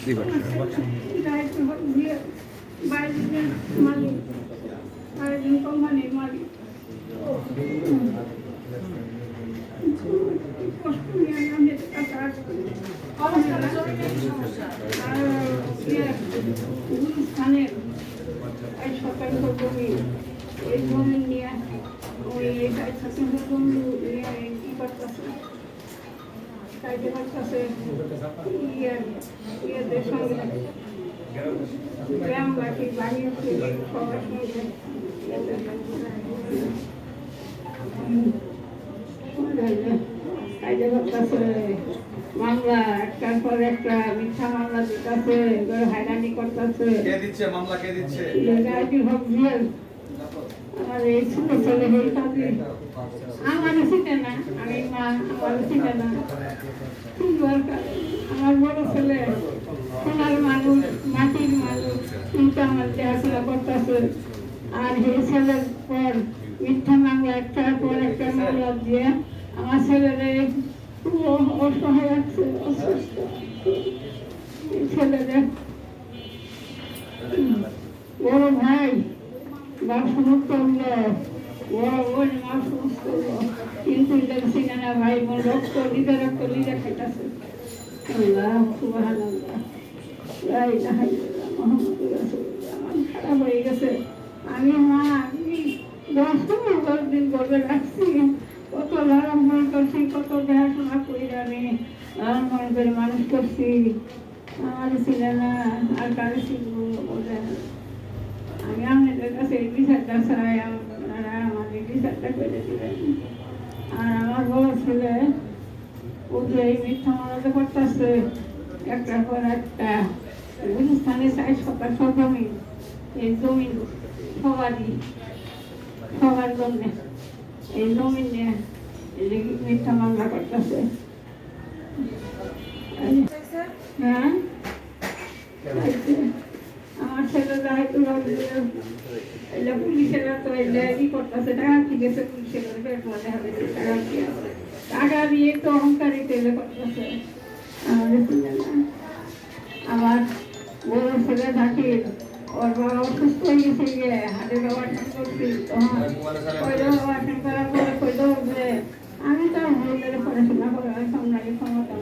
মালিক কোম্পানির মালিক কষ্ট নিয়ে আমি কাজ করি স্থানের সরকারি জমি এই জমি নিয়ে ওই ই করতেছে কাজে করতেছে ইয়েদের সঙ্গে গ্রামবাসী বাড়ির সবার সঙ্গে কাজে করতেছে মামলা একটার পর একটা মিথ্যা মামলা দিতেছে হয়রানি করতেছে মামলা কে দিচ্ছে আমার এই ছোট ছেলে এই কাজে আমারও ছিল না আমি মা আমারও ছিল না খুব দরকার আমার বড় ছেলে সোনার মানুষ মাটির মানুষ কিন্তু আমার দেখাশোনা করতেছে আর এই ছেলের পর মিথ্যা মামলা একটার পর একটা মামলা দিয়ে আমার ছেলেরে অসহায় আছে অসুস্থ ছেলেদের বড় ভাই বা সমস্ত বড় বোন মা সমস্ত কিন্তু দেখছি না ভাই বোন রক্ত নিজের রক্ত নিজে খেটেছে খারাপ হয়ে গেছে আমি মা আমি 10 দিন গর্বে রাখছি কত লালন পালন করছি কত দেখাশোনা করি আমি লালন পালন করে মানুষ করছি আমার ছিল না আর কারো শিখবো আমি আপনাদের কাছে এই বিচারটা চাই আপনারা আমাদের বিচারটা করে দিবেন আর আমার বড় ছেলে ও যে এই মিথ্যা মামলা করতেছে একটার পর একটা গুলিস্তানে 4 জমি এই জমি সবার জন্য এই জমি নিয়ে মিথ্যা মামলা করতেছে হ্যাঁ আমার ছেলে দায়িত্ব এলে পুলিশেরা তো এলে ই করতেছে টাকা কি গেছে পুলিশের টাকা দিয়ে তো অহংকারিত এলে করতেছে আমার বড় ছেলে থাকে ওর বাবা অসুস্থ হয়ে গেছে গিয়ে হাতে অপারেশন করছি তখন অপারেশন করার পরে কইল যে আমি তো পড়াশোনা করার সামনে ক্ষমতা